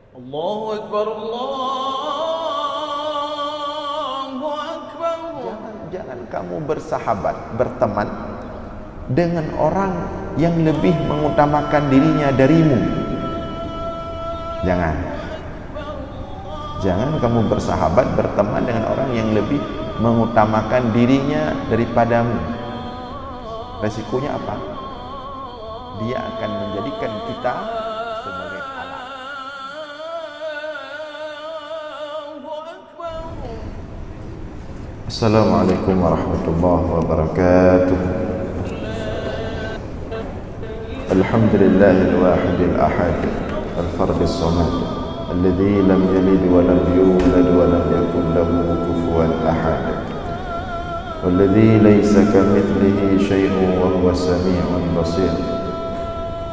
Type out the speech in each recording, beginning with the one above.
Allahu Akbar, Allahu Akbar. Jangan kamu bersahabat, berteman dengan orang yang lebih mengutamakan dirinya darimu. Jangan kamu bersahabat, berteman dengan orang yang lebih mengutamakan dirinya daripadamu. Resikonya apa? Dia akan menjadikan kita sebagai alat. Assalamualaikum warahmatullahi wabarakatuh. Alhamdulillahil wahidil ahad al-fardis samad alladzi lam yalid wa lam yulad wa lam yakul lahu kufuwan ahad. والذي ليس كمثله شيء وهو السميع البصير.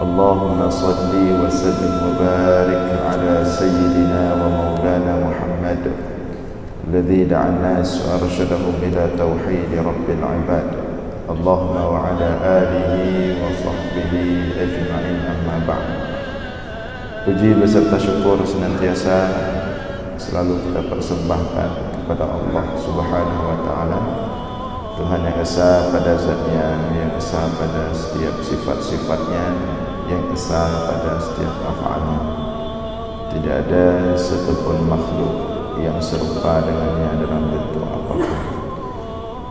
اللهم صل وسلم وبارك على سيدنا ومولانا محمد الذي دعا الناس وأرشدهم إلى توحيد رب العباد. اللهم وعلى آله وصحبه أجمعين. أما بعد. Puji beserta syukur senantiasa selalu kita persembahkan kepada Allah Subhanahu wa taala, Tuhan yang esa pada zatnya, yang esa pada setiap sifat-sifatnya, yang esa pada setiap af'alnya. Tidak ada satupun makhluk yang serupa dengannya dalam bentuk apapun.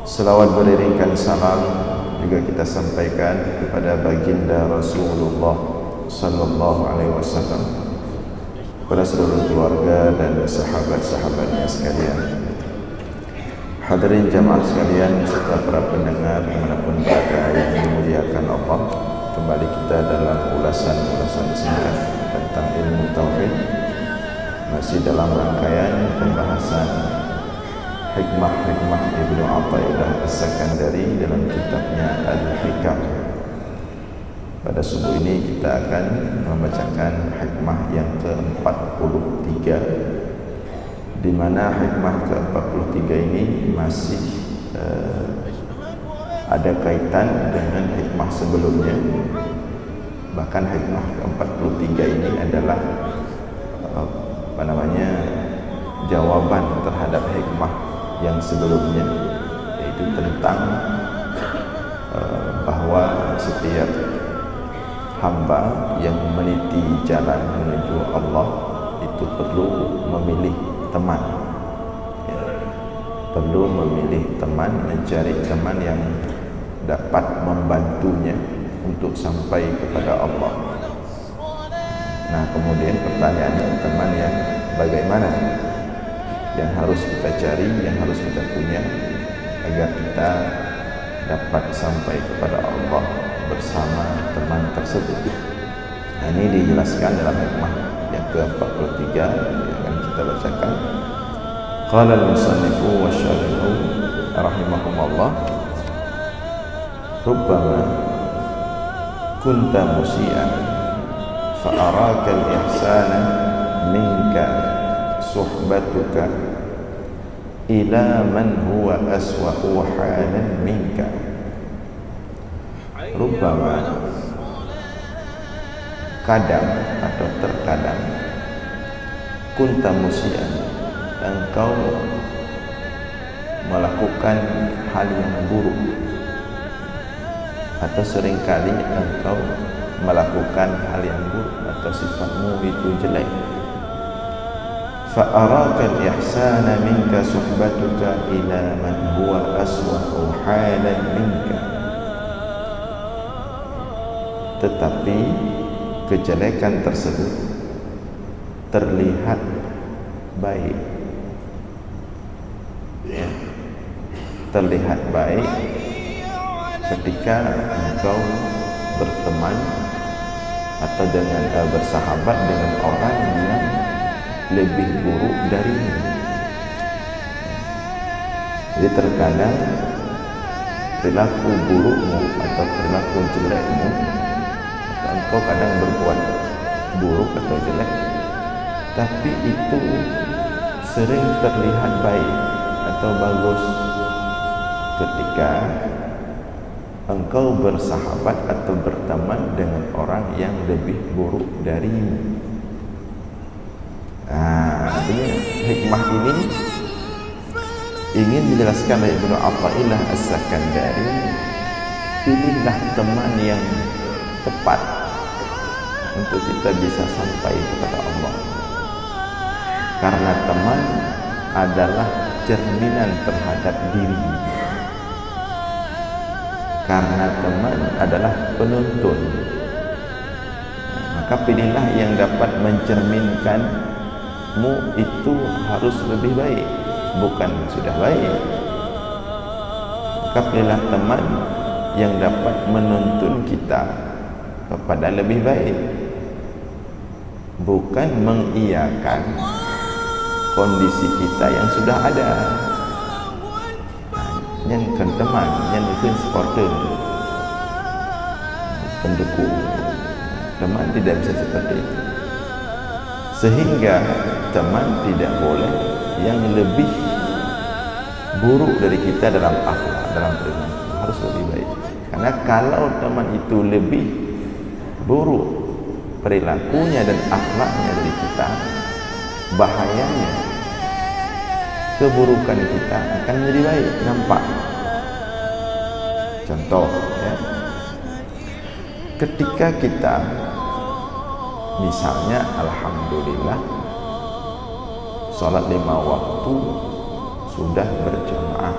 Selawat beriringkan salam juga kita sampaikan kepada baginda Rasulullah sallallahu alaihi wasallam, kepada seluruh keluarga dan sahabat-sahabatnya sekalian. Hadirin jamaah sekalian serta para pendengar dimanapun berada yang dimuliakan Allah, kembali kita dalam ulasan-ulasan singkat tentang ilmu tauhid, masih dalam rangkaian pembahasan hikmah-hikmah Ibnu Athaillah As-Sakandari dalam kitabnya Al-Hikam. Pada subuh ini kita akan membacakan hikmah yang ke-43, di mana hikmah ke-43 ini masih ada kaitan dengan hikmah sebelumnya. Bahkan hikmah ke-43 ini adalah jawaban terhadap hikmah yang sebelumnya, yaitu tentang bahwa setiap hamba yang meniti jalan menuju Allah itu perlu memilih teman, ya. Perlu memilih teman, mencari teman yang dapat membantunya untuk sampai kepada Allah. Nah, kemudian pertanyaannya, teman yang bagaimana yang harus kita cari, yang harus kita punya agar kita dapat sampai kepada Allah bersama teman tersebut. Nah, ini dijelaskan dalam hikmah yang ke-43 yang akan kita bacakan. Qala al-musannifu wa syarihu rahimahumullah, rubbama kunta musian fa araka al-ihsana minka suhbatuka ila man huwa aswa'u halan minka. Rubbama, kadang atau terkadang, kunta musian, engkau melakukan hal yang buruk, atau seringkali engkau melakukan hal yang buruk atau sifatmu itu jelek. Fa'araka al-ihsana minka suhbatuka ila man huwa aswa'u halan minka. Tetapi kejelekan tersebut terlihat baik, ya, terlihat baik ketika engkau berteman atau bersahabat dengan orang yang lebih buruk darimu. Jadi terkadang perilaku burukmu atau perilaku jelekmu, engkau kadang berbuat buruk atau jelek, tapi itu sering terlihat baik atau bagus ketika engkau bersahabat atau berteman dengan orang yang lebih buruk darimu. hikmah ini ingin dijelaskan oleh Ibnu Athaillah As-Sakandari, pilihlah teman yang tepat untuk kita bisa sampai kepada Allah. Karena teman adalah cerminan terhadap diri. Karena teman adalah penuntun. Maka pilihlah yang dapat mencerminkanmu itu harus lebih baik, bukan sudah baik. Maka pilihlah teman yang dapat menuntun kita kepada lebih baik, bukan mengiyakan kondisi kita yang sudah ada. Yang kan teman, yang itu supporter, pendukung. Teman tidak bisa seperti itu. Sehingga teman tidak boleh yang lebih buruk dari kita dalam akhlak, dalam perilaku. Harus lebih baik. Karena kalau teman itu lebih buruk perilakunya dan akhlaknya dari kita, bahayanya keburukan kita akan menjadi baik, nampak. Contoh ya, ketika kita misalnya alhamdulillah sholat 5 waktu sudah berjamaah,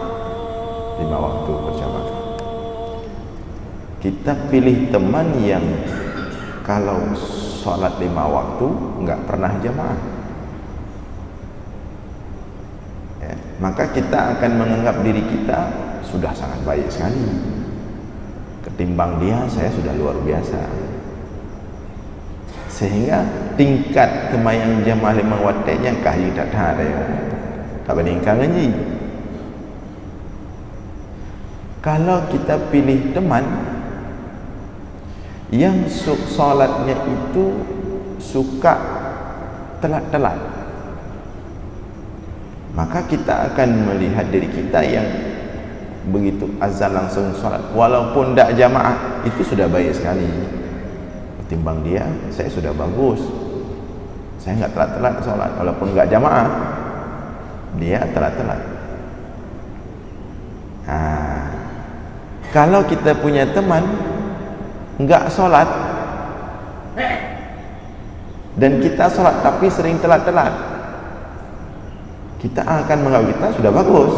5 waktu berjamaah, kita pilih teman yang kalau sholat 5 waktu nggak pernah jamaah, ya, maka kita akan menganggap diri kita sudah sangat baik sekali. Ketimbang dia, saya sudah luar biasa. Sehingga tingkat kemayang jamaah 5 waktu yang kahli tak ada ya. Tak bandingkan lagi. Kalau kita pilih teman yang solatnya itu suka telat-telat, maka kita akan melihat diri kita yang begitu azan langsung solat, walaupun tidak jamaah, itu sudah baik sekali. Ketimbang dia, saya sudah bagus, saya nggak telat-telat solat, walaupun nggak jamaah, dia telat-telat. Nah, kalau kita punya teman nggak sholat dan kita sholat tapi sering telat-telat, kita akan menganggap kita sudah bagus.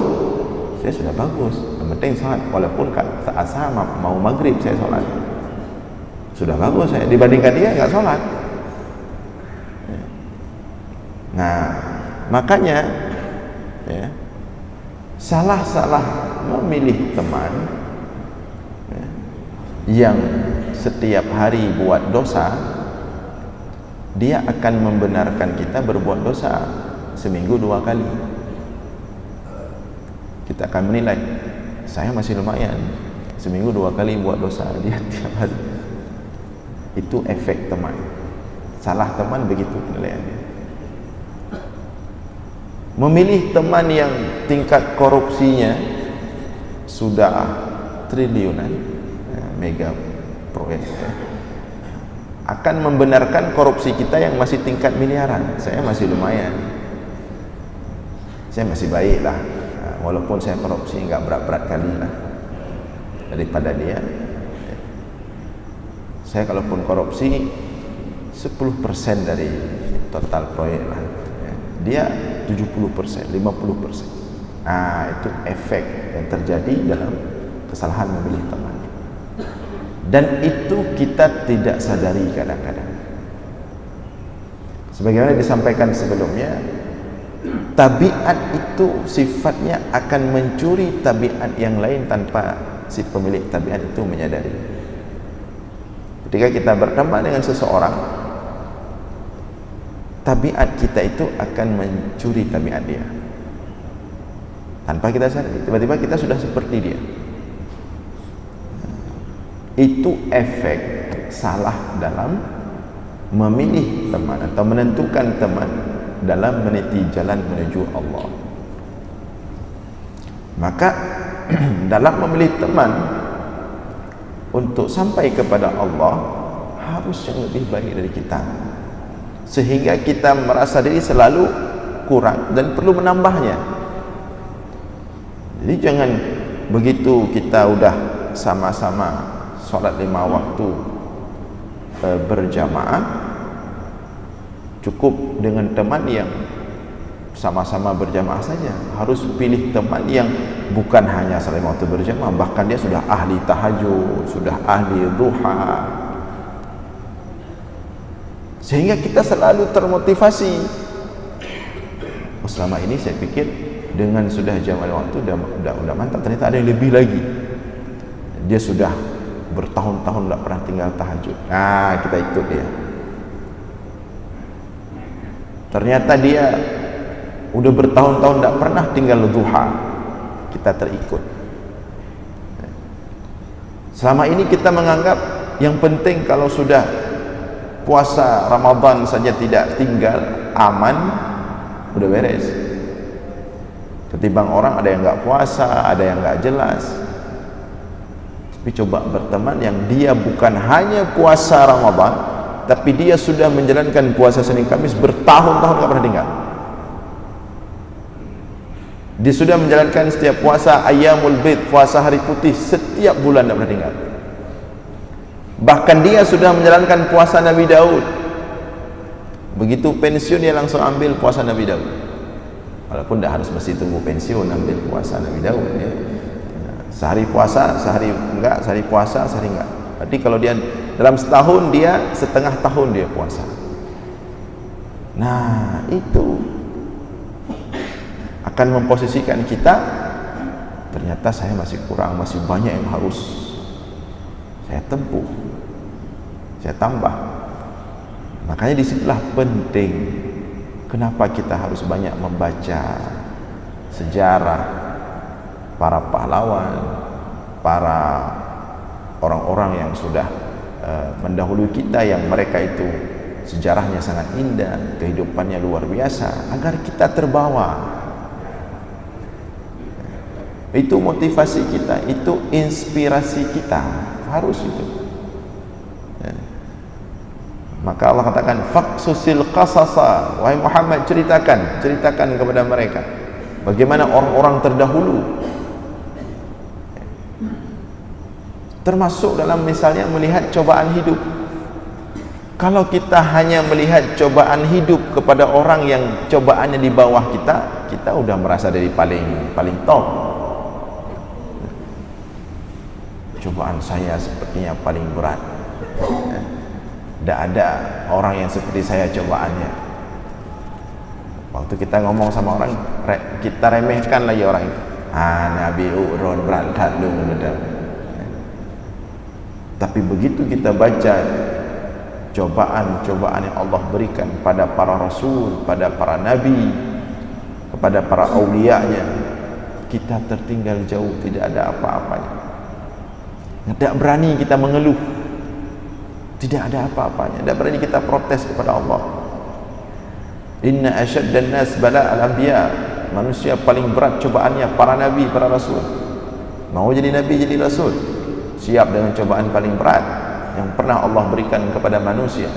Saya sudah bagus, yang penting sholat, walaupun saat sama mau maghrib saya sholat, sudah bagus saya dibandingkan dia nggak sholat. Nah, makanya ya, salah memilih teman ya, yang setiap hari buat dosa, dia akan membenarkan kita berbuat dosa seminggu 2 kali. Kita akan menilai, saya masih lumayan, seminggu 2 kali buat dosa, dia tiap hari. Itu efek teman. Salah teman begitu penilaiannya. Memilih teman yang tingkat korupsinya sudah triliunan, mega proyek, akan membenarkan korupsi kita yang masih tingkat miliaran. Saya masih lumayan, saya masih baik lah, walaupun saya korupsi nggak berat-berat kali lah daripada dia. Saya kalaupun korupsi 10% dari total proyek lah, dia 70%, 50%. Nah, itu efek yang terjadi dalam kesalahan memilih teman. Dan itu kita tidak sadari kadang-kadang. Sebagaimana disampaikan sebelumnya, tabiat itu sifatnya akan mencuri tabiat yang lain tanpa si pemilik tabiat itu menyadari. Ketika kita berteman dengan seseorang, tabiat kita itu akan mencuri tabiat dia tanpa kita sadari. Tiba-tiba kita sudah seperti dia. Itu efek salah dalam memilih teman atau menentukan teman dalam meniti jalan menuju Allah. Maka dalam memilih teman untuk sampai kepada Allah harus yang lebih baik dari kita, sehingga kita merasa diri selalu kurang dan perlu menambahnya. Jadi jangan begitu kita udah sama-sama sholat 5 waktu berjamaah, cukup dengan teman yang sama-sama berjamaah saja. Harus pilih teman yang bukan hanya sholat 5 waktu berjamaah, bahkan dia sudah ahli tahajud, sudah ahli duha, sehingga kita selalu termotivasi. Selama ini saya pikir dengan sudah jamaah waktu udah mantap, ternyata ada yang lebih lagi. Dia sudah bertahun-tahun tidak pernah tinggal tahajud. Nah, kita ikut dia. Ternyata dia udah bertahun-tahun tidak pernah tinggal duha, kita terikut. Selama ini kita menganggap yang penting kalau sudah puasa Ramadan saja tidak tinggal, aman, udah beres. Ketimbang orang ada yang nggak puasa, ada yang nggak jelas. Tapi coba berteman yang dia bukan hanya puasa Ramadan, tapi dia sudah menjalankan puasa Senin Kamis bertahun-tahun nggak pernah tinggal. Dia sudah menjalankan setiap puasa Ayyamul Bid, puasa hari putih, setiap bulan tidak pernah tinggal. Bahkan dia sudah menjalankan puasa Nabi Daud. Begitu pensiun dia langsung ambil puasa Nabi Daud. Walaupun tidak harus mesti tunggu pensiun ambil puasa Nabi Daud ya. Sehari puasa, sehari enggak, sehari puasa, sehari enggak. Berarti kalau dia dalam setahun, dia setengah tahun dia puasa. Nah, itu akan memposisikan kita, ternyata saya masih kurang, masih banyak yang harus saya tempuh, saya tambah. Makanya disitulah penting kenapa kita harus banyak membaca sejarah para pahlawan, para orang-orang yang sudah mendahului kita, yang mereka itu sejarahnya sangat indah, kehidupannya luar biasa, agar kita terbawa. Itu motivasi kita, itu inspirasi kita, harus itu ya. Maka Allah katakan faqsusil qasasa, wahai Muhammad, ceritakan kepada mereka bagaimana orang-orang terdahulu, termasuk dalam misalnya melihat cobaan hidup. Kalau kita hanya melihat cobaan hidup kepada orang yang cobaannya di bawah kita, kita udah merasa dari paling top. Cobaan saya sepertinya paling berat. Tidak ada orang yang seperti saya cobaannya. Waktu kita ngomong sama orang, kita remehkan lagi orang itu. Nabi urun berat lu. Tapi begitu kita baca cobaan-cobaan yang Allah berikan pada para rasul, pada para nabi, kepada para aulianya, kita tertinggal jauh, tidak ada apa-apanya. Tidak berani kita mengeluh, tidak ada apa-apanya. Tidak berani kita protes kepada Allah. Inna asyaddan nas bala al-anbiya, manusia paling berat cobaannya para nabi, para rasul. Mau jadi nabi, jadi rasul, siap dengan cobaan paling berat yang pernah Allah berikan kepada manusia.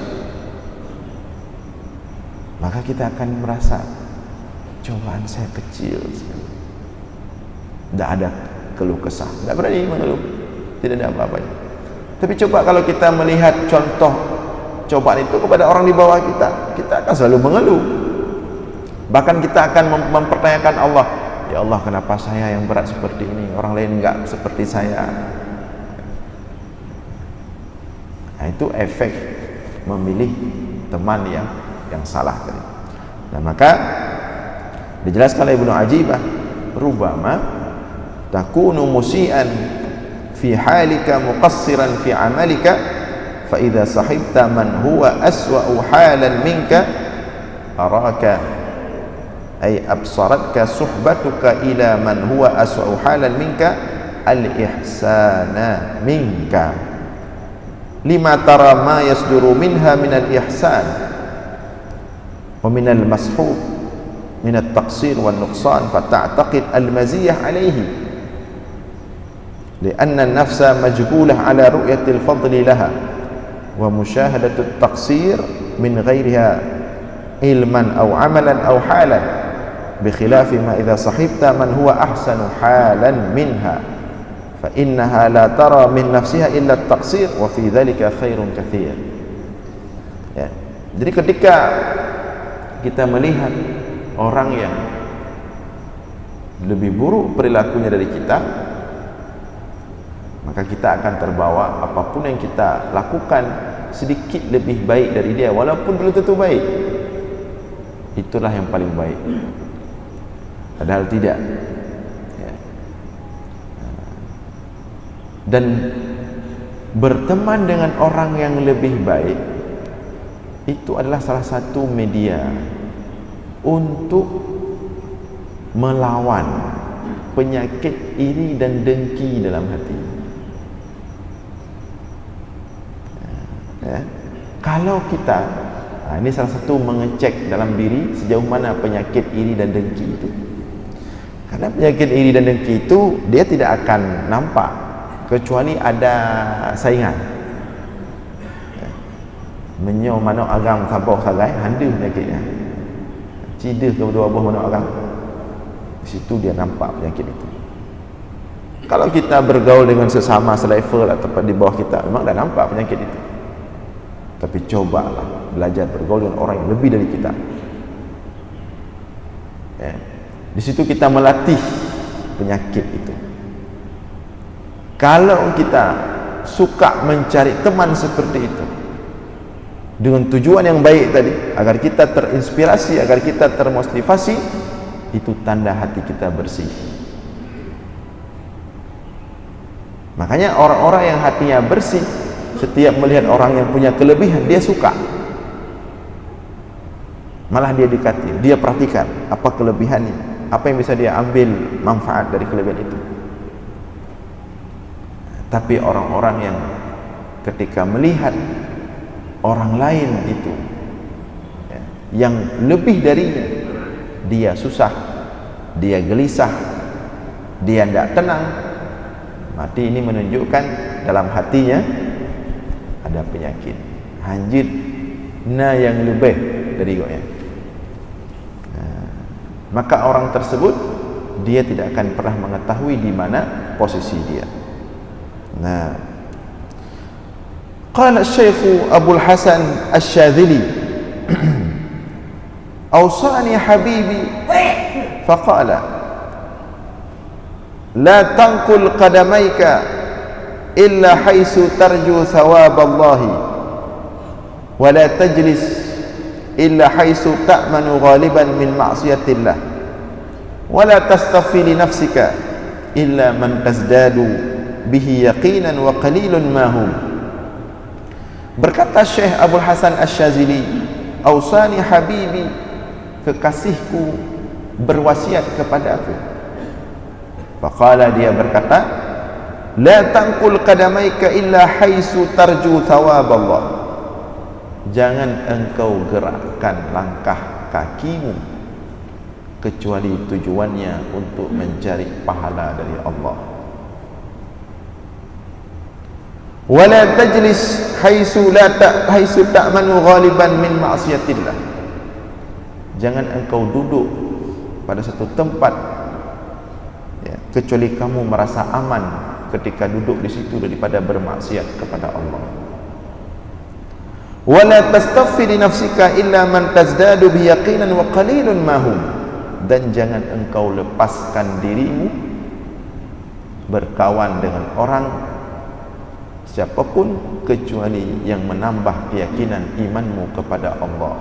Maka kita akan merasa cobaan saya kecil sekali. Tidak ada keluh kesah, tidak berani mengeluh, tidak ada apa-apanya. Tapi coba kalau kita melihat contoh cobaan itu kepada orang di bawah kita, kita akan selalu mengeluh. Bahkan kita akan mempertanyakan Allah, ya Allah, kenapa saya yang berat seperti ini, orang lain enggak seperti saya. Nah, itu efek memilih teman yang salah tadi. Nah, maka dijelaskan oleh Ibnu Ajibah, rubama takunu musian fi halika muqassiran fi amalika fa idza sahibta man huwa aswa'u halan minka araka ay absaratka suhbatuka ila man huwa aswa'u halan minka al-ihsana minka lima tara ma yasduru minha min al-ihsan wa min al-mashub min al-taqsir wal nuqsan fa ta'taqid al-maziyah alayhi لأن النفس مجبولة على رؤية الفضل لها ومشاهدة التقصير من غيرها علما أو عملا أو حالا bikhilafi ma idza sahibta man huwa ahsanu halan minha fa innaha la tara min nafsiha illa at-taqsir wa fi dhalika khairun katsir. Ya. Jadi ketika kita melihat orang yang lebih buruk perilakunya dari kita, maka kita akan terbawa apapun yang kita lakukan sedikit lebih baik dari dia, walaupun belum tentu baik, itulah yang paling baik. Padahal tidak. Ya. Dan berteman dengan orang yang lebih baik itu adalah salah satu media untuk melawan penyakit iri dan dengki dalam hati. Ya. Kalau kita, ini salah satu mengecek dalam diri sejauh mana penyakit iri dan dengki itu. Karena penyakit iri dan dengki itu dia tidak akan nampak kecuali ada saingan. Ya. Menyo manuk agam saboh sagai handa penyakitnya. Cida ke dua buah manuk agam. Di situ dia nampak penyakit itu. Kalau kita bergaul dengan sesama selevel atau di bawah kita, memang dah nampak penyakit itu. Tapi cobalah belajar bergaul dengan orang yang lebih dari kita. Ya. Di situ kita melatih penyakit itu. Kalau kita suka mencari teman seperti itu dengan tujuan yang baik tadi, agar kita terinspirasi, agar kita termotivasi, itu tanda hati kita bersih. Makanya orang-orang yang hatinya bersih, setiap melihat orang yang punya kelebihan, dia suka. Malah dia dekati, dia perhatikan apa kelebihannya, apa yang bisa dia ambil manfaat dari kelebihan itu. Tapi orang-orang yang ketika melihat orang lain itu yang lebih darinya, dia susah, dia gelisah, dia tidak tenang, mati. Ini menunjukkan dalam hatinya ada penyakit hanjit na yang lebih dari gonya. Maka orang tersebut dia tidak akan pernah mengetahui di mana posisi dia. Nah, qala Syekh Abdul Hasan Asy-Syadzili awsani habibi faqala la tanqul qadamaika illa haitsu tarju thawab Allah wa la tajlis illa haitsu ta'manu ghaliban min ma'siyatillah wa la tastafi li nafsika illa man tazdadu bihi yaqinan wa qalilun ma hum. Berkata Syekh Abdul Hasan Asy-Syadzili, ausani habibi, kekasihku berwasiat kepada aku. Faqala, dia berkata, la tanqul qadamaika illa haitsu tarju thawab Allah. Jangan engkau gerakkan langkah kakimu kecuali tujuannya untuk mencari pahala dari Allah. Wala tajlis haitsu ta'manu ghaliban min ma'siyatillah. Jangan engkau duduk pada satu tempat ya, kecuali kamu merasa aman ketika duduk di situ daripada bermaksiat kepada Allah. Wala tastafi li nafsika illa man tazdadu bi yaqinan wa qalilun ma hum. Dan jangan engkau lepaskan dirimu berkawan dengan orang siapapun kecuali yang menambah keyakinan imanmu kepada Allah.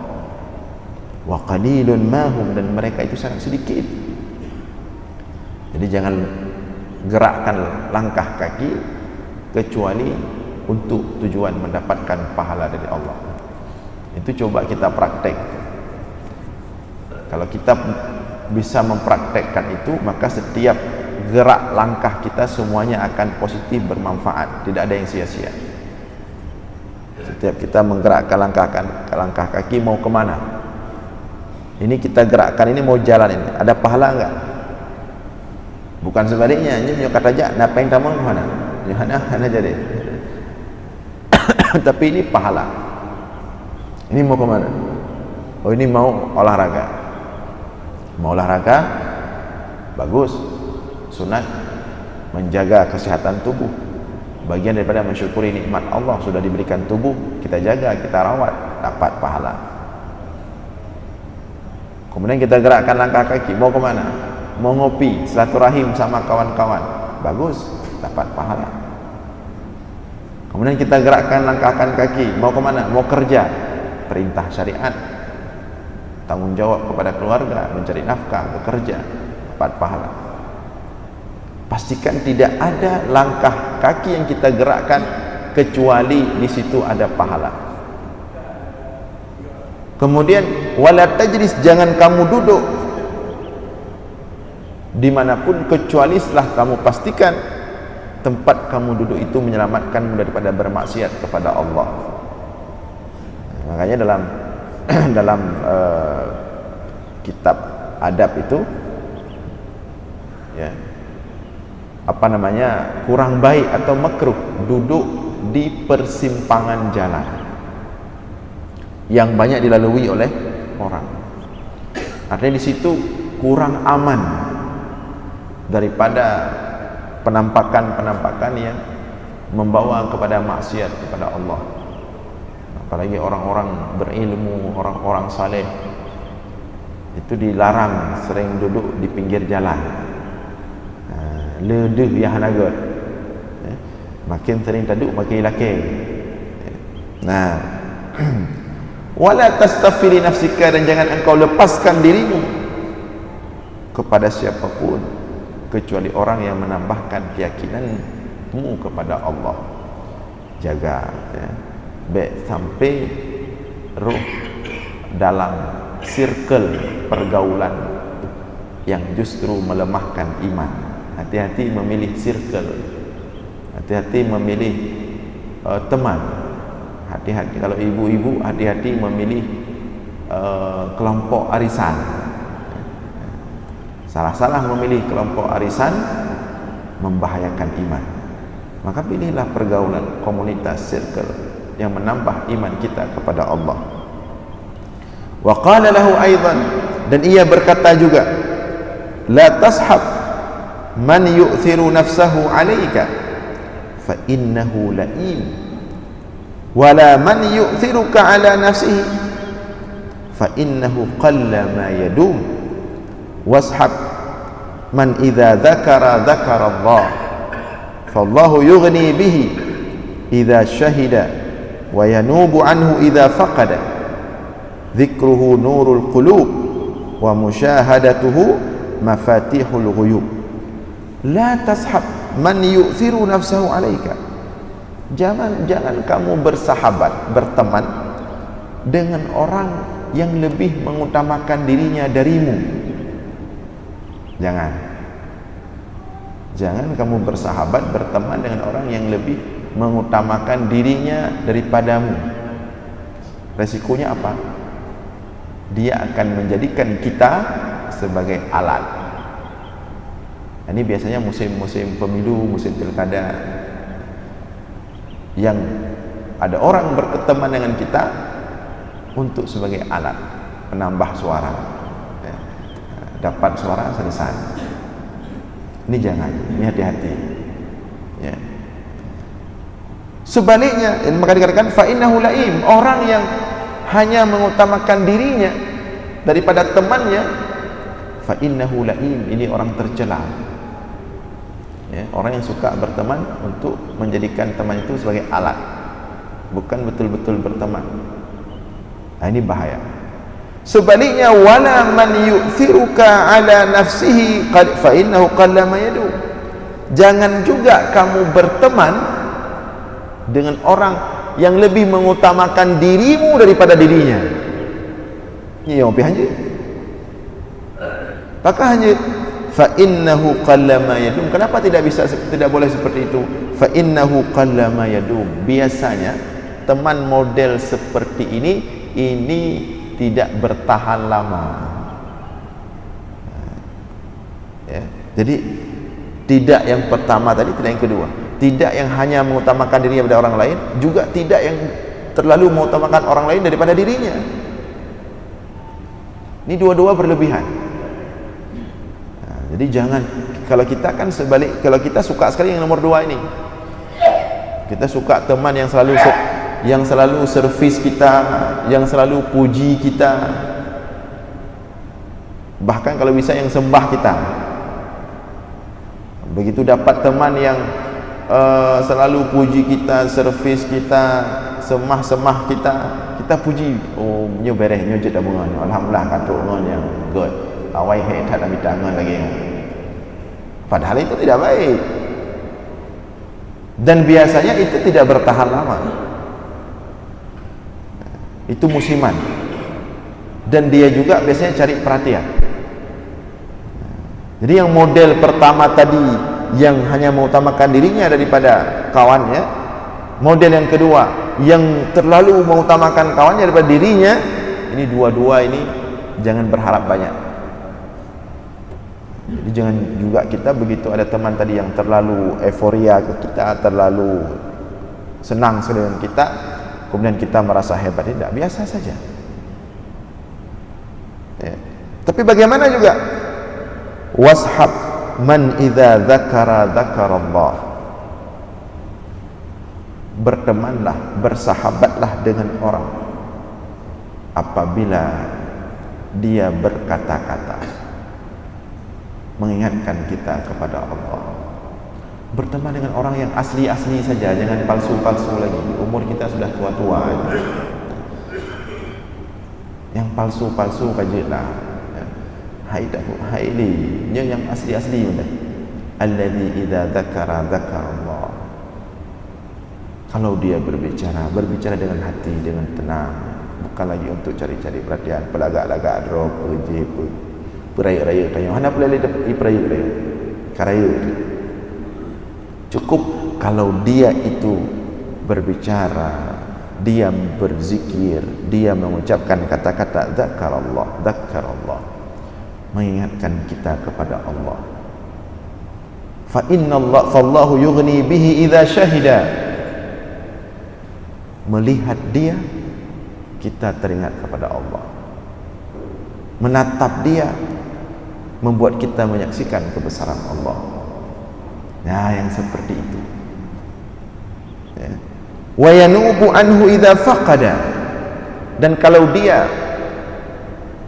Wa qalilun mahum, dan mereka itu sangat sedikit. Jadi jangan gerakkan langkah kaki kecuali untuk tujuan mendapatkan pahala dari Allah. Itu coba kita praktek. Kalau kita bisa mempraktekkan itu, maka setiap gerak langkah kita semuanya akan positif, bermanfaat, tidak ada yang sia-sia. Setiap kita menggerakkan langkah kaki mau kemana, ini kita gerakkan, ini mau jalan, ini ada pahala enggak? Bukan sebaliknya, ini punya kata aja napa yang tamu kemana, mana jadi. Tapi ini pahala, ini mau kemana? Oh, ini mau olahraga. Mau olahraga bagus, sunat menjaga kesehatan tubuh, bagian daripada mensyukuri nikmat Allah sudah diberikan tubuh, kita jaga, kita rawat, dapat pahala. Kemudian kita gerakkan langkah kaki, mau kemana? Mau ngopi, silaturahim sama kawan-kawan, bagus, dapat pahala. Kemudian kita gerakkan langkahkan kaki, mau kemana? Mau kerja, perintah syariat, tanggung jawab kepada keluarga, mencari nafkah, bekerja, dapat pahala. Pastikan tidak ada langkah kaki yang kita gerakkan kecuali di situ ada pahala. Kemudian wala tajlis, jangan kamu duduk dimanapun kecuali setelah kamu pastikan tempat kamu duduk itu menyelamatkanmu daripada bermaksiat kepada Allah. Makanya dalam kitab adab itu ya, kurang baik atau makruh duduk di persimpangan jalan yang banyak dilalui oleh orang. Artinya di situ kurang aman daripada penampakan-penampakan yang membawa kepada maksiat kepada Allah. Apalagi orang-orang berilmu, orang-orang saleh itu dilarang sering duduk di pinggir jalan. Ledeh yang naga, makin sering duduk makin laki. Nah, wala tastafili nafsika, dan jangan engkau lepaskan dirimu kepada siapapun kecuali orang yang menambahkan keyakinanmu kepada Allah. Jaga ya, baik sampai ruh dalam circle pergaulan yang justru melemahkan iman. Hati-hati memilih circle, hati-hati memilih teman, hati-hati kalau ibu-ibu, hati-hati memilih kelompok arisan. Salah-salah memilih kelompok arisan membahayakan iman. Maka pilihlah pergaulan, komunitas, circle yang menambah iman kita kepada Allah. Wa qala lahu aidan, dan ia berkata juga, la tashab man yu'thiru nafsahu 'alaika fa innahu la'im, wala man yu'thiruka 'ala nafsihi fa innahu qalla ma yadum, washab man idza dzakara dzakara Allah fallahu yughni bihi idza syahida wa yanubu anhu idza faqada, dzikruhu nurul qulub wa musyahadatuhu mafatihul ghuyub. La tashab man yu'thiru nafsahu 'alaika, jangan kamu bersahabat, berteman dengan orang yang lebih mengutamakan dirinya darimu. Jangan kamu bersahabat, berteman dengan orang yang lebih mengutamakan dirinya daripadamu. Resikonya apa? Dia akan menjadikan kita sebagai alat. Ini biasanya musim-musim pemilu, musim pilkada, yang ada orang berteman dengan kita untuk sebagai alat penambah suara, dapat suara selesai. Ini jangan, ini hati-hati ya. Sebaliknya, maka dikatakan fa innahu laim, orang yang hanya mengutamakan dirinya daripada temannya, fa innahu laim, ini orang tercela ya. Orang yang suka berteman untuk menjadikan teman itu sebagai alat, bukan betul-betul berteman. Nah, ini bahaya. Sebaliknya, wala man yu'thiruka 'ala nafsihi fa innahu qallama yadu, jangan juga kamu berteman dengan orang yang lebih mengutamakan dirimu daripada dirinya. Ini yang hanya maka hanya fa innahu qallama yadum. Kenapa tidak boleh seperti itu? Fa innahu qallama yadum, biasanya teman model seperti ini tidak bertahan lama ya. Jadi tidak yang pertama tadi, tidak yang kedua, tidak yang hanya mengutamakan dirinya pada orang lain, juga tidak yang terlalu mengutamakan orang lain daripada dirinya. Ini dua-dua berlebihan Jadi jangan, kalau kita kan sebalik, kalau kita suka sekali yang nomor 2 ini, kita suka teman yang selalu servis kita, yang selalu puji kita, bahkan kalau bisa yang sembah kita. Begitu dapat teman yang selalu puji kita, servis kita, semah kita, kita puji, oh nyo beres nyo je dah bunga, alhamdulillah katuk ngon yang good, awai he tak ada tangan lagi. Padahal itu tidak baik, dan biasanya itu tidak bertahan lama, itu musiman, dan dia juga biasanya cari perhatian. Jadi yang model pertama tadi yang hanya mengutamakan dirinya daripada kawannya, model yang kedua yang terlalu mengutamakan kawannya daripada dirinya, ini dua-dua ini jangan berharap banyak. Jadi jangan juga kita begitu ada teman tadi yang terlalu euforia ke kita, terlalu senang dengan kita, kemudian kita merasa hebat. Tidak, biasa saja ya. Tapi bagaimana juga washab man idza dzakara dzakarallah, bertemanlah, bersahabatlah dengan orang apabila dia berkata-kata mengingatkan kita kepada Allah. Berteman dengan orang yang asli-asli saja, jangan palsu-palsu lagi. Umur kita sudah tua-tua, yang palsu-palsu kajilah. Hai ini yang asli-asli udah. Alladzi idza dzakara dzakarallah. Kalau dia berbicara dengan hati, dengan tenang, bukan lagi untuk cari-cari perhatian, pelagak-lagak drop, beraya-raya kayu. Hana pelali ipraya-raya. Karaya. Cukup kalau dia itu berbicara, dia berzikir, dia mengucapkan kata-kata dzakarallah, mengingatkan kita kepada Allah. Fa innallaha fallahu yughni bihi idza syahida. Melihat dia, kita teringat kepada Allah. Menatap dia membuat kita menyaksikan kebesaran Allah. Nah, yang seperti itu ya. Wa yanubu anhu idza faqada. Dan kalau dia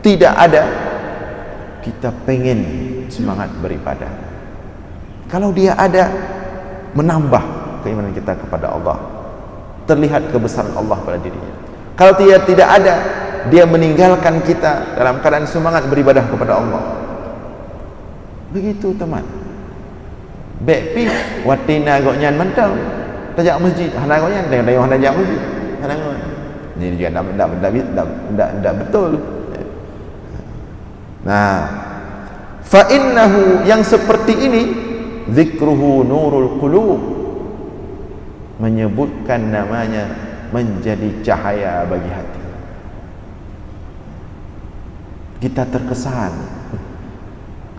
tidak ada, kita pengen semangat beribadah. Kalau dia ada, menambah keimanan kita kepada Allah, terlihat kebesaran Allah pada dirinya. Kalau dia tidak ada, dia meninggalkan kita dalam keadaan semangat beribadah kepada Allah. Begitu teman. Bepi watina goknyan mantau tajak masjid, hana goknyan tengok hana tajak masjid. Hana goknyan. Ini juga tidak betul. Nah, fa innahu, yang seperti ini, zikruhu nurul qulub, menyebutkan namanya menjadi cahaya bagi hati. Kita terkesan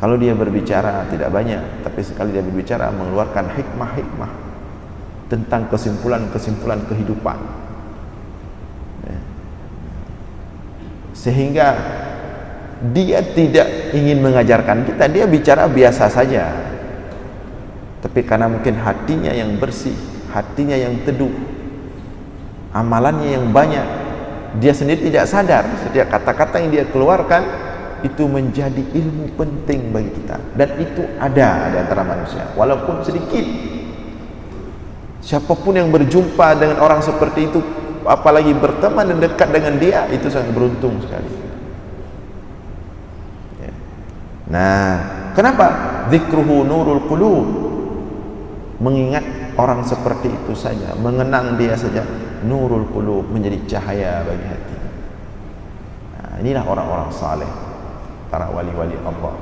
kalau dia berbicara tidak banyak, tapi sekali dia berbicara mengeluarkan hikmah-hikmah tentang kesimpulan-kesimpulan kehidupan, sehingga dia tidak ingin mengajarkan kita, dia bicara biasa saja, tapi karena mungkin hatinya yang bersih, hatinya yang teduh, amalannya yang banyak, dia sendiri tidak sadar setiap kata-kata yang dia keluarkan itu menjadi ilmu penting bagi kita, dan itu ada di antara manusia walaupun sedikit. Siapapun yang berjumpa dengan orang seperti itu, apalagi berteman dan dekat dengan dia, itu sangat beruntung sekali. Nah, kenapa? Zikruhu nurul qulub, mengingat orang seperti itu saja, mengenang dia saja, nurul qulub, menjadi cahaya bagi hati. Nah, inilah orang-orang saleh, para wali-wali Allah.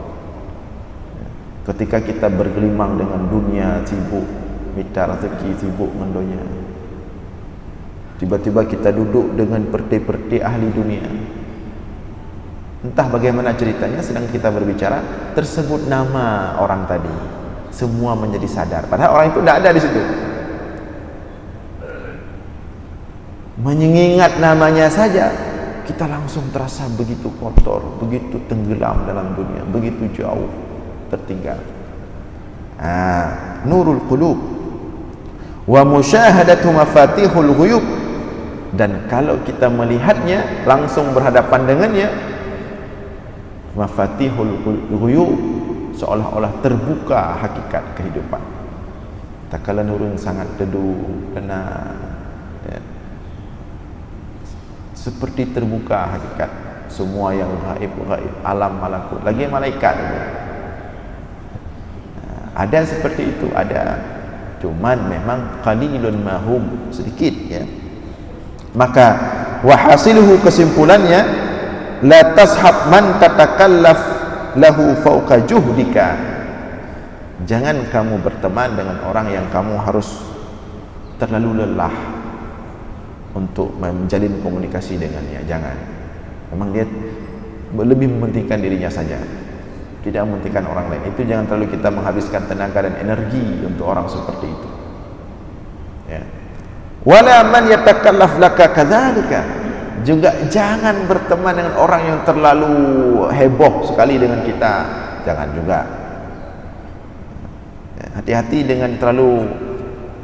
Ketika kita bergelimang dengan dunia, sibuk minta rezeki, sibuk dengan dunia, tiba-tiba kita duduk dengan perti-perti ahli dunia, entah bagaimana ceritanya, sedang kita berbicara, tersebut nama orang tadi, semua menjadi sadar, padahal orang itu tidak ada di situ. Mengingat namanya saja, kita langsung terasa begitu kotor, begitu tenggelam dalam dunia, begitu jauh. tertinggal. Nurul qulub wa musyahadatu mafatihul ghuyub, dan kalau kita melihatnya langsung berhadapan dengannya, mafatihul ghuyub, seolah-olah terbuka hakikat kehidupan. Tak kala nurun sangat teduh, tenang, ya. Seperti terbuka hakikat semua yang gaib, alam malakut, lagi malaikat itu. Ada seperti itu, ada. Cuman memang qalilun mahum, sedikit, ya. Maka wahasiluhu, kesimpulannya, la tashab man tatakallaf lahu fauqa juhdika. Jangan kamu berteman dengan orang yang kamu harus terlalu lelah untuk menjalin komunikasi dengannya. Jangan. Memang dia lebih mementingkan dirinya saja, tidak mementingkan orang lain. Itu jangan terlalu kita menghabiskan tenaga dan energi untuk orang seperti itu, ya. Wala man yatakallaf laka kadzalika. Juga jangan berteman dengan orang yang terlalu heboh sekali dengan kita. Jangan juga. Hati-hati dengan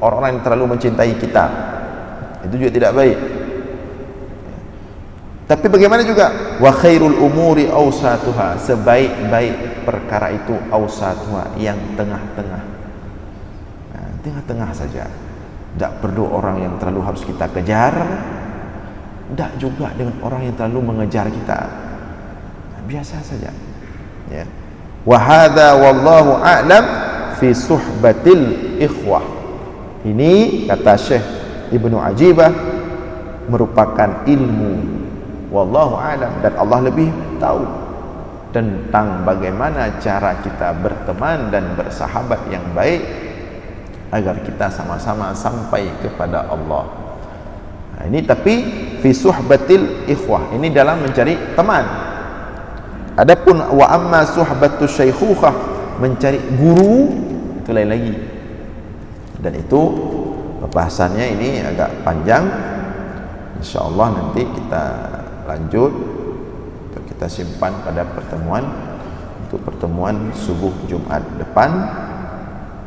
orang yang terlalu mencintai kita. Itu juga tidak baik. Tapi bagaimana juga wa khairul umuri awsatuha, sebaik-baik perkara itu awsatuha, yang tengah-tengah. Tengah-tengah saja. Tidak perlu orang yang terlalu harus kita kejar, tidak juga dengan orang yang terlalu mengejar kita. Biasa saja, ya. Wa hadza wallahu a'lam fi suhbatil ikhwah. Ini kata Syekh Ibnu Ajibah merupakan ilmu, wallahu a'lam, dan Allah lebih tahu tentang bagaimana cara kita berteman dan bersahabat yang baik agar kita sama-sama sampai kepada Allah. Ini tapi fi suhbatil ikhwah, ini dalam mencari teman. Adapun wa amma suhbatus syaikhukhah, mencari guru, itu lain lagi. Dan itu pembahasannya ini agak panjang. InsyaAllah nanti kita lanjut, atau kita simpan pada untuk pertemuan subuh Jumat depan.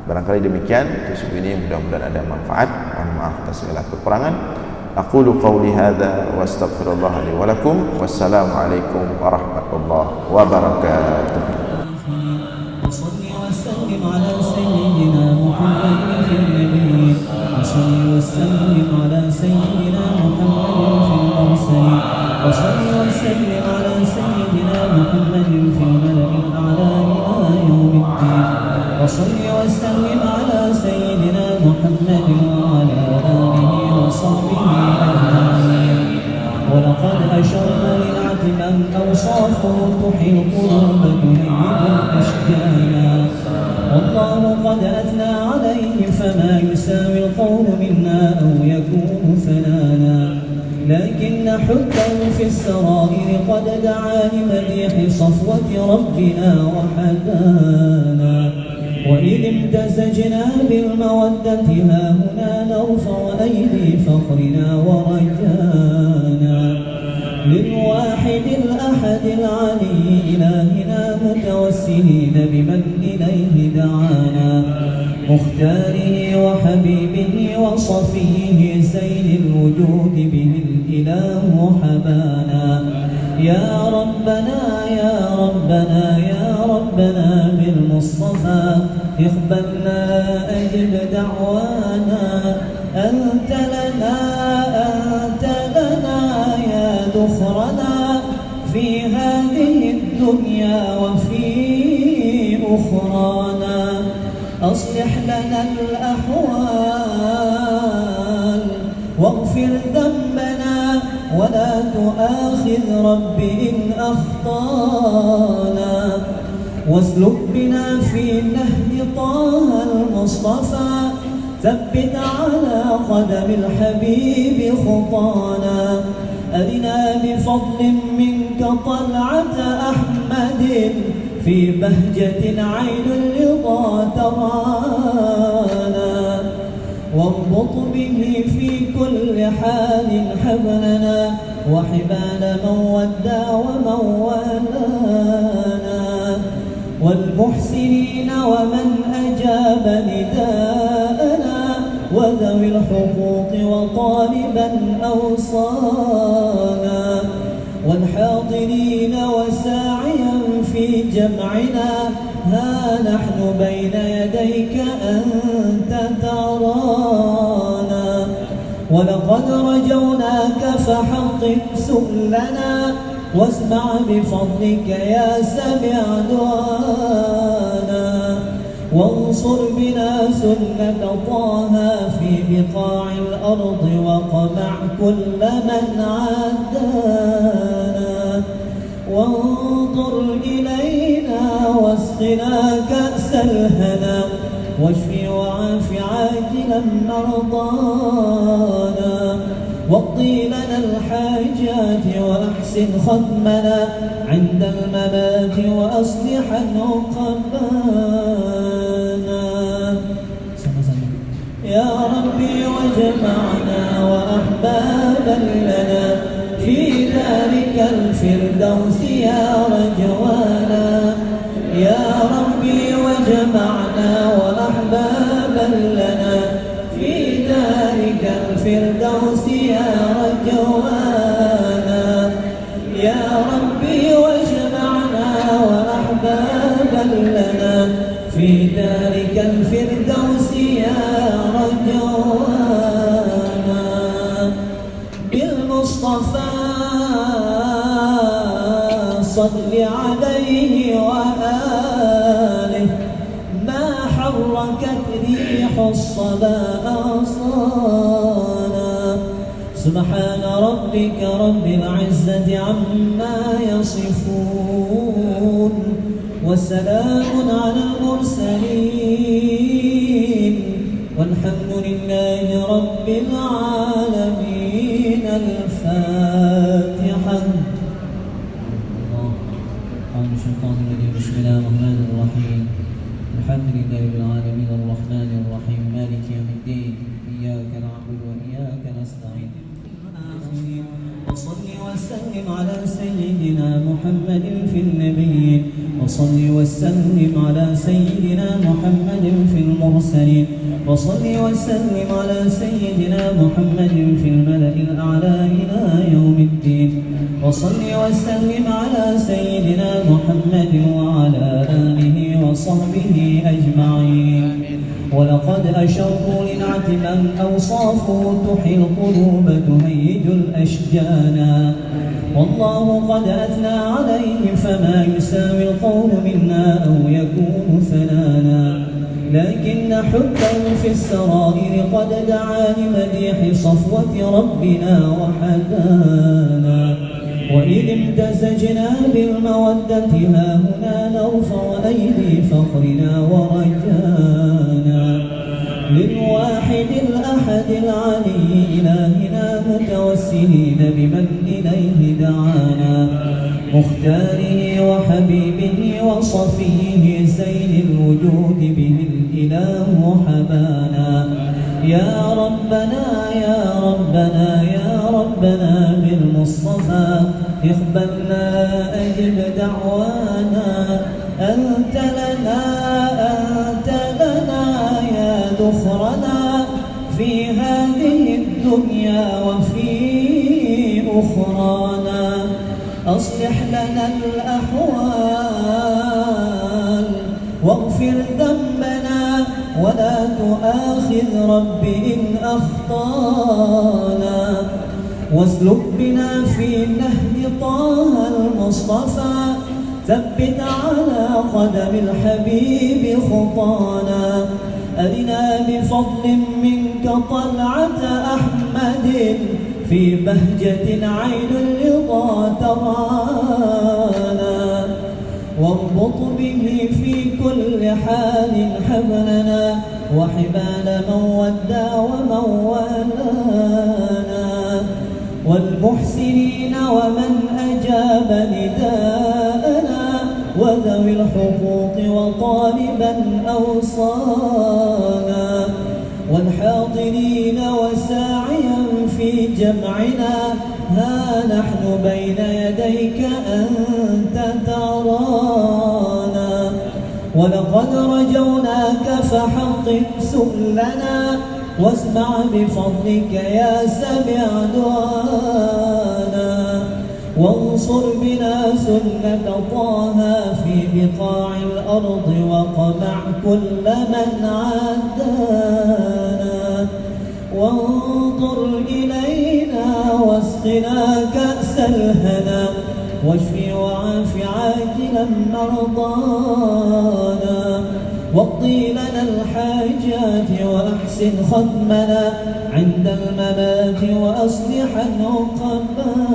Barangkali demikian untuk subuh ini, mudah-mudahan ada manfaat. Mohon maaf atas segala kekurangan. Aqulu qawli hadza wa astaghfirullah li wa lakum. Wassalamu alaikum warahmatullahi wabarakatuh. وسلم على سيدنا محمد في النبيين وصل وسلم على سيدنا محمد في المرسلين وصل وسلم على سيدنا محمد في الملأ الأعلى إلى يوم الدين وصل وسلم على سيدنا محمد وعلى آله وصحبه أجمعين. ولقد أشرنا لنعت من أوصافه تحيي القلوب تهيج الأشجانا. والله قد أثنى عليه فما يساوي القول منا أو يكون فنانا. لكن حبه في السرائر قد دعا لمديح صفوة ربنا وحدانا. وإذ امتزجنا بالمودة ها هنا نرفع أيدي فخرنا ورجانا. للواحد الأحد العلي إلهنا متوسلين بمن إليه دعانا. مختاره وحبيبه وصفيه سيد الوجود به الإله حبانا. يا ربنا يا ربنا يا ربنا بالمصطفى اقبلنا أجب دعوانا. أنت لنا يا ذخرنا في هذه الدنيا وفي أخرانا. أصلح لنا الأحوال واغفر ذنبنا ولا تؤاخذ رب إن أخطانا. واسلك بنا في نهج طه المصطفى ثبت على قدم الحبيب خطانا. أرنا بفضل منك طلعة أحمد في بهجة عين الرضا ترانا. واربط به في كل حال حبلنا وحبال من ودى ومن والانا. والمحسنين والمحسنين ومن أجاب نداءنا وذوي الحقوق وطالبا أوصانا والحاضرين وساعيا في جمعنا ها نحن بين يديك أنت ترانا ولقد رجوناك فحقق سؤلنا واسمع بفضلك يا سميع دعانا وانصر بنا سنة طه في بقاع الأرض وقمع كل من عادانا وانظر إلينا واسقنا كأس الهنا واشفي وعاف عاجلا مرضانا واقضي لنا الحاجات وأحسن ختمنا عند الممات وأصلح عقبانا يا ربي واجمعنا وأحبابا لنا في ذلك الفردوس يا رجوانا يا ربي واجمعنا وأحبابا لنا في ذلك الفردوس يا رجوانا يا ربي واجمعنا وأحبابا لنا في ذلك الفردوس يا رجوانا بالمصطفى صل عليه وآله ما حركت ريح الصبا أغصانا سبحان ربك رب العزة عما يصفون وسلام على المرسلين والحمد لله رب العالمين الفاتحة بسم الله الرحمن الرحيم الحمد لله رب العالمين الرحمن الرحيم مالك يوم الدين إياك نعبد وإياك نستعين وصل وسلم على سيدنا محمد في النبيين وصل وسلم على سيدنا محمد في المرسلين وصل وسلم على سيدنا محمد في الملأ الأعلى إلى يوم الدين وصل وسلم على سيدنا محمد وعلى آله وصحبه أجمعين ولقد أشروا لنعت من أوصافه تحيي القلوب تهيج الأشجانا والله قد أثنى عليه فما يساوي القول منا أو يكون ثنانا لكن حبا في السرائر قد دعا لمديح صفوة ربنا وحدانا وإذ امتزجنا بالمودة ها هنا نرفع أيدي فخرنا ورجانا للواحد الأحد العلي إلهنا متوسلين بمن إليه دعانا مختاره وحبيبه وصفيه زين الوجود به الإله حبانا يا ربنا يا ربنا يا ربنا بالمصطفى اقبلنا أجب دعوانا أنت لنا يا ذخرنا في هذه الدنيا وفي أخرانا أصلح لنا الأحوال واغفر ذنبنا ولا تؤاخذ رب إن أخطانا واسلك بنا في نهج طه المصطفى ثبت على قدم الحبيب خطانا أرنا بفضل منك طلعة أحمد في بهجة عين الرضا ترانا واربط به في كل حال حبلنا وحبال من ودى ومن والانا والمحسنين ومن أجاب نداءنا وذوي الحقوق وطالبا أوصانا والحاضرين وساعيا في جمعنا ها نحن بين يديك أنت ترانا ولقد رجوناك فحقق سؤلنا واسمع بفضلك يا سميع دعانا وانصر بنا سنة طه في بقاع الأرض وقمع كل من عادانا وانظر إلينا واسقنا كأس الهنا واشف وعاف عاجلا مرضانا واقضي لنا الحاجات وأحسن ختمنا عند الممات وأصلح عقبانا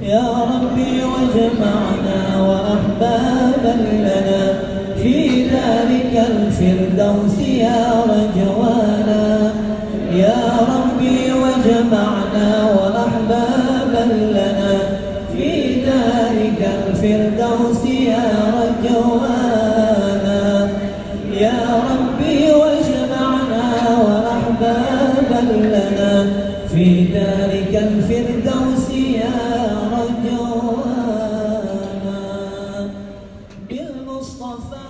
يا ربي واجمعنا وأحبابا لنا في ذلك الفردوس يا رجوانا يا ربي واجمعنا وأحبابا لنا في ذلك الفردوس يا رجوانا يا ربي واجمعنا وأحبابا لنا في ذلك الفردوس يا رجوانا بالمصطفى